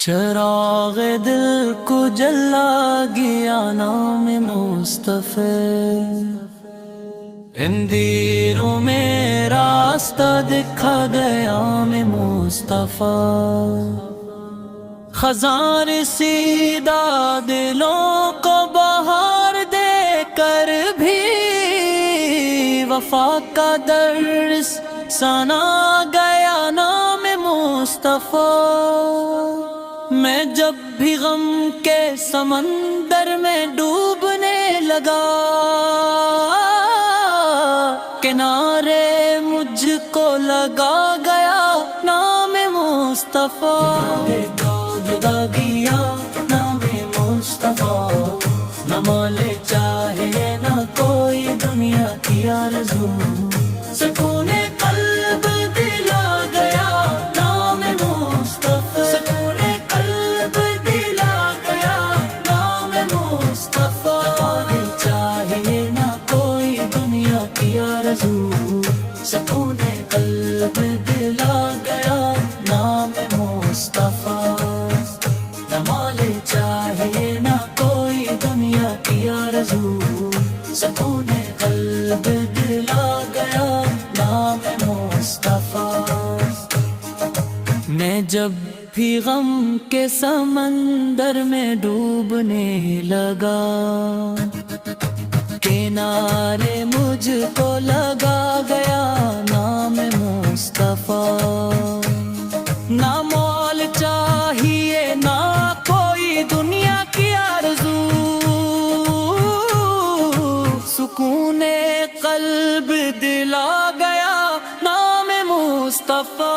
چراغ دل کو جلا گیا نام مصطفی، ان دیروں میں راستہ دکھا گیا میں مصطفیٰ، خزاں رسیدہ دلوں کو بہار دے کر بھی وفا کا درس سنا گیا نام مصطفیٰ۔ میں جب بھی غم کے سمندر میں ڈوبنے لگا، کنارے مجھ کو لگا گیا نام مصطفیٰ، لگا گیا نام مصطفیٰ، نہ مال چاہے نہ کوئی دنیا کی آرزو، سکون قلب دلا گیا نام مصطفیٰ، سکون قلب دلا گیا نام مصطفیٰ، چاہے نہ کوئی دنیا کی آرزو، سکون قلب دلا گیا نام مصطفیٰ، نہ مال چاہے نہ کوئی دنیا کی آرزو، سکون قلب دلا گیا نام مصطفیٰ۔ میں جب بھی غم کے سمندر میں ڈوبنے لگا، کنارے مجھ کو لگا گیا نام مصطفیٰ، نہ مول چاہیے نہ کوئی دنیا کی آرزو، سکون قلب دلا گیا نام مصطفیٰ،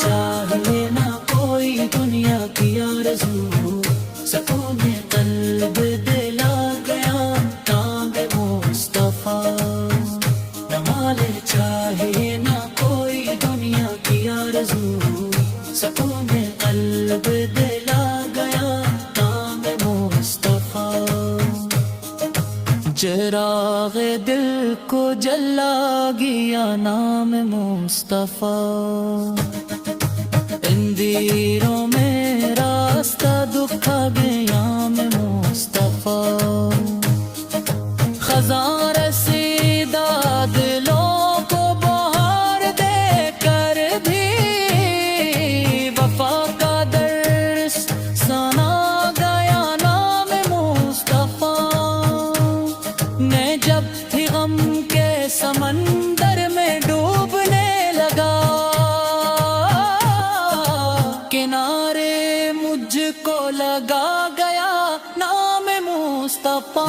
چاہیے نہ کوئی دنیا کی آرزو، سکون قلب دلا گیا نام مصطفیٰ، نہ مال چاہیے نہ کوئی دنیا کی آرزو، سکون قلب دلا گیا نام مصطفیٰ۔ چراغ دل کو جلا گیا نام مصطفیٰ، ان دیروں میں راستہ دکھا گیا میں مصطفیٰ، خزاں رسیدہ دلوں کو بہار دے کر بھی وفا کا درس سنا گیا نام مصطفیٰ۔ میں جب بھی غم کے سمندر میں ڈوبنے لگا، کنارے مجھ کو لگا گیا نام مصطفیٰ،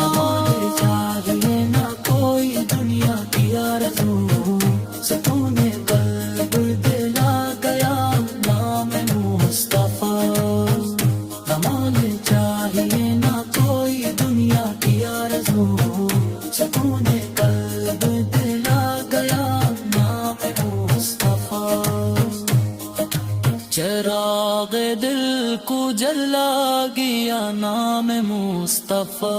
چاہیے نہ کوئی دنیا کی آرزو، سکون قلب دلا گیا نام مصطفیٰ، نہ مال چاہیے نہ کوئی دنیا کی آرزو، سکون قلب دلا گیا نام مصطفیٰ۔ چراغ دل کو جلا گیا نام مصطفیٰ۔